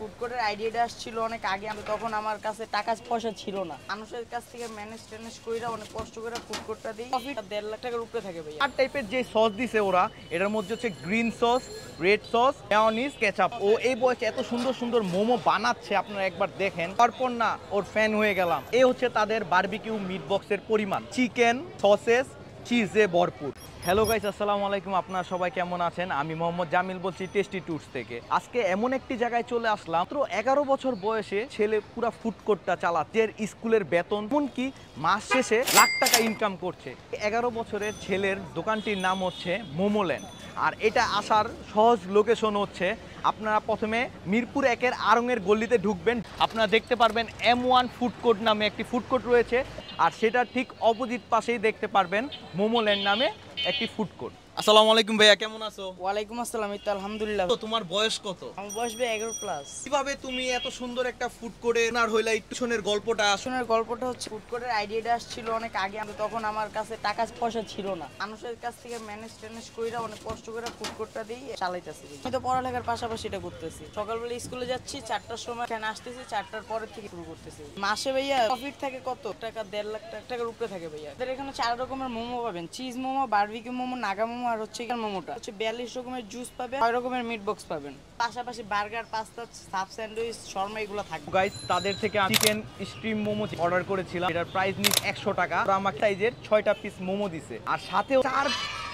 Food কোর্টের আইডিয়াটা আসছিল অনেক আগে, আমি তখন আমার কাছে টাকা পয়সা ছিল না। মানুষের কাছ থেকে ম্যানেজ কইরা অনেক কষ্ট করে ফুড কোর্টটা দিই। প্রফিট 1.5 লাখ টাকার উপরে থাকে ভাই। আর টাইপের যে সস দিছে ওরা, এটার মধ্যে হচ্ছে green sauce, red sauce, mayonnaise, ketchup. ও এই বয়সে এত সুন্দর সুন্দর মোমো বানাচ্ছে, আপনারা একবার দেখেন। তারপর না ওর ফ্যান হয়ে গেলাম। এই হচ্ছে তাদের বারবিকিউ মিট বক্সের পরিমাণ, চিকেন, সসেস, চিজে ভরপুর। হ্যালো গাইস, আসসালামু আলাইকুম। আপনারা সবাই কেমন আছেন? আমি মোহাম্মদ জামিল বলছি টেস্টি ট্যুরস থেকে। আজকে এমন একটি জায়গায় চলে আসলাম, মাত্র 11 বছর বয়সে ছেলে পুরা ফুড কোর্টটা চালাচ্ছে। স্কুলের বেতন এমনকি মাস শেষে লাখ টাকা ইনকাম করছে। 11 বছরের ছেলের দোকানটির নাম হচ্ছে মোমোল্যান্ড। আর এটা আসার সহজ লোকেশন হচ্ছে, আপনারা প্রথমে মিরপুর 1-এর আড়ংয়ের গলিতে ঢুকবেন। আপনারা দেখতে পারবেন M1 ফুড কোর্ট নামে একটি ফুড কোর্ট রয়েছে, আর সেটার ঠিক অপোজিট পাশেই দেখতে পারবেন মোমোল্যান্ড নামে একটি ফুড কোর্ট। আসসালামু আলাইকুম ভাইয়া, কেমন আছো? ওয়ালাইকুম আসসালাম। এই তো আলহামদুলিল্লাহ। তো তোমার বয়স কত? আমার বয়স ভাই 11 প্লাস। কিভাবে তুমি এত সুন্দর একটা ফুড কোর্টে ওনার হইলা? একটু শোনের গল্পটা। শোনার গল্পটা হচ্ছে, ফুড কোর্টের আইডিয়াটা আসছিল অনেক আগে, আমি তখন আমার কাছে টাকা পয়সা ছিল না। মানুষের কাছ থেকে ম্যানেজ কইরা অনেক কষ্ট করে ফুড কোর্টটা দিই চালাইতেছি। আমি তো পড়ালেখার পাশাপাশি এটা করতেছি। সকালবেলা স্কুলে যাচ্ছি, 4টার সময় এখানে আসতেছি, 4টার পরের থেকে শুরু করতেছি। মাসে ভাইয়া প্রফিট থাকে কত টাকা? 1.5 লাখ টাকার উপরে থাকে ভাইয়া। এখানে 4 রকমের মোমো পাবেন, চিজ মোমো, বারবিকিউ মোমো, নাগা মোমো, আর হচ্ছে মোমোটা হচ্ছে 42 রকমের জুস পাবেন, 6 রকমের মিট বক্স পাবেন, পাশাপাশি burger, pasta, sub sandwich, Sharma এগুলো থাকবে। গাইস, তাদের থেকে চিকেন স্ট্রিম মোমো অর্ডার করেছিলাম। এটার প্রাইস নিয়ে 100 টাকা। আমার সাইজের 6টা পিস মোমো দিছে, আর সাথে 4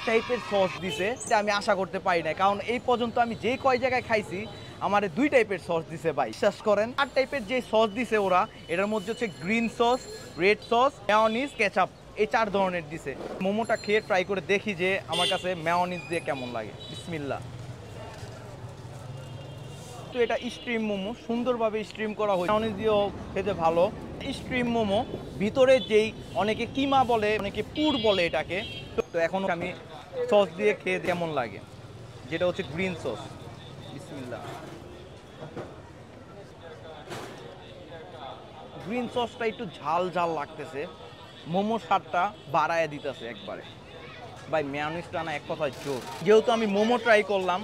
টাইপের সস দিছে। এটা আমি আশা করতে পারি না, কারণ এই পর্যন্ত আমি যে কয় জায়গায় খাইছি আমার 2 টাইপের সস দিছে ভাই, বিশ্বাস করেন। 4 টাইপের যে সস দিছে ওরা, এটার মধ্যে হচ্ছে green sauce, red sauce, mayonnaise, ketchup, এই 4 ধরনের দিছে। মোমোটা খেয়ে ট্রাই করে দেখি যে আমার কাছে মেয়োনিজ দিয়ে কেমন লাগে। বিসমিল্লাহ। তো এটা স্ট্রিম মোমো, সুন্দরভাবে স্ট্রিম করা হয়েছে, মেয়োনিজ দিয়েও খেতে ভালো। স্ট্রিম মোমো ভিতরে যেই অনেকে কিমা বলে, অনেকে পুর বলে এটাকে। তো এখন আমি সস দিয়ে খেয়ে কেমন লাগে, যেটা হচ্ছে গ্রিন সস। বিসমিল্লাহ। গ্রিন সসটা একটু ঝাল ঝাল লাগতেছে, মোমোর স্বাদটা বাড়ায় দিতেছে একবারে। ভাই মেয়োনিজটা না এক কথায় জোর। যেহেতু আমি মোমো ট্রাই করলাম,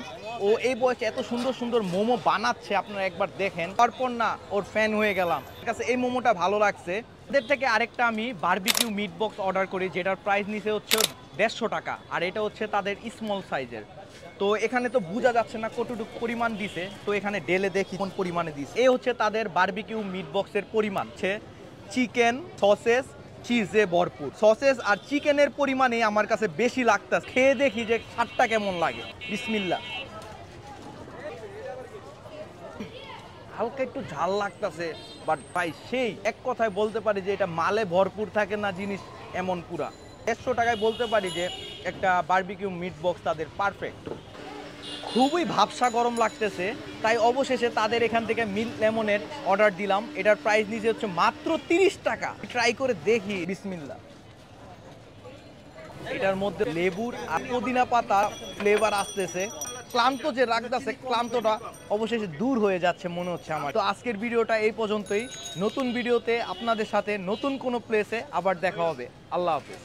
ও এই বয়সে এত সুন্দর সুন্দর মোমো বানাচ্ছে, আপনারা একবার দেখেন। তারপর না ওর ফ্যান হয়ে গেলাম। আমার কাছে এই মোমোটা ভালো লাগছে। এদের থেকে আরেকটা আমি বারবিকিউ মিট বক্স অর্ডার করি, যেটার প্রাইস নিচে হচ্ছে 150 টাকা, আর এটা হচ্ছে তাদের স্মল সাইজের। তো এখানে তো বোঝা যাচ্ছে না কতটুকু পরিমাণ দিছে, তো এখানে ডেলে দেখি কোন পরিমাণে দিছে। এই হচ্ছে তাদের বারবিকিউ মিট বক্সের পরিমাণ, হচ্ছে চিকেন, সসেস, চিজে ভরপুর। সসেস আর চিকেনের পরিমাণে আমার কাছে বেশি লাগতেছে। খেয়ে দেখি যে স্বাদটা কেমন লাগে। বিসমিল্লাহ। হালকা একটু ঝাল লাগতেছে, বাট ভাই সেই এক কথায় বলতে পারি যে এটা মালে ভরপুর থাকে না জিনিস, এমন পুরা 150 টাকায় বলতে পারি যে একটা বারবিকিউ মিট বক্স তাদের পারফেক্ট। খুবই ভাবসা গরম লাগতেছে, তাই অবশেষে তাদের এখান থেকে মিল্ক লেমনের অর্ডার দিলাম। এটার প্রাইস নিচে হচ্ছে মাত্র 30 টাকা। ট্রাই করে দেখি। বিসমিল্লাহ। এটার মধ্যে লেবুর আর পুদিনা পাতা ফ্লেভার আসতেছে। ক্লান্ত যে রাগদাছে, ক্লান্তটা অবশেষে দূর হয়ে যাচ্ছে মনে হচ্ছে আমার। তো আজকের ভিডিওটা এই পর্যন্তই। নতুন ভিডিওতে আপনাদের সাথে নতুন কোনো প্লেসে আবার দেখা হবে। আল্লাহ হাফেজ।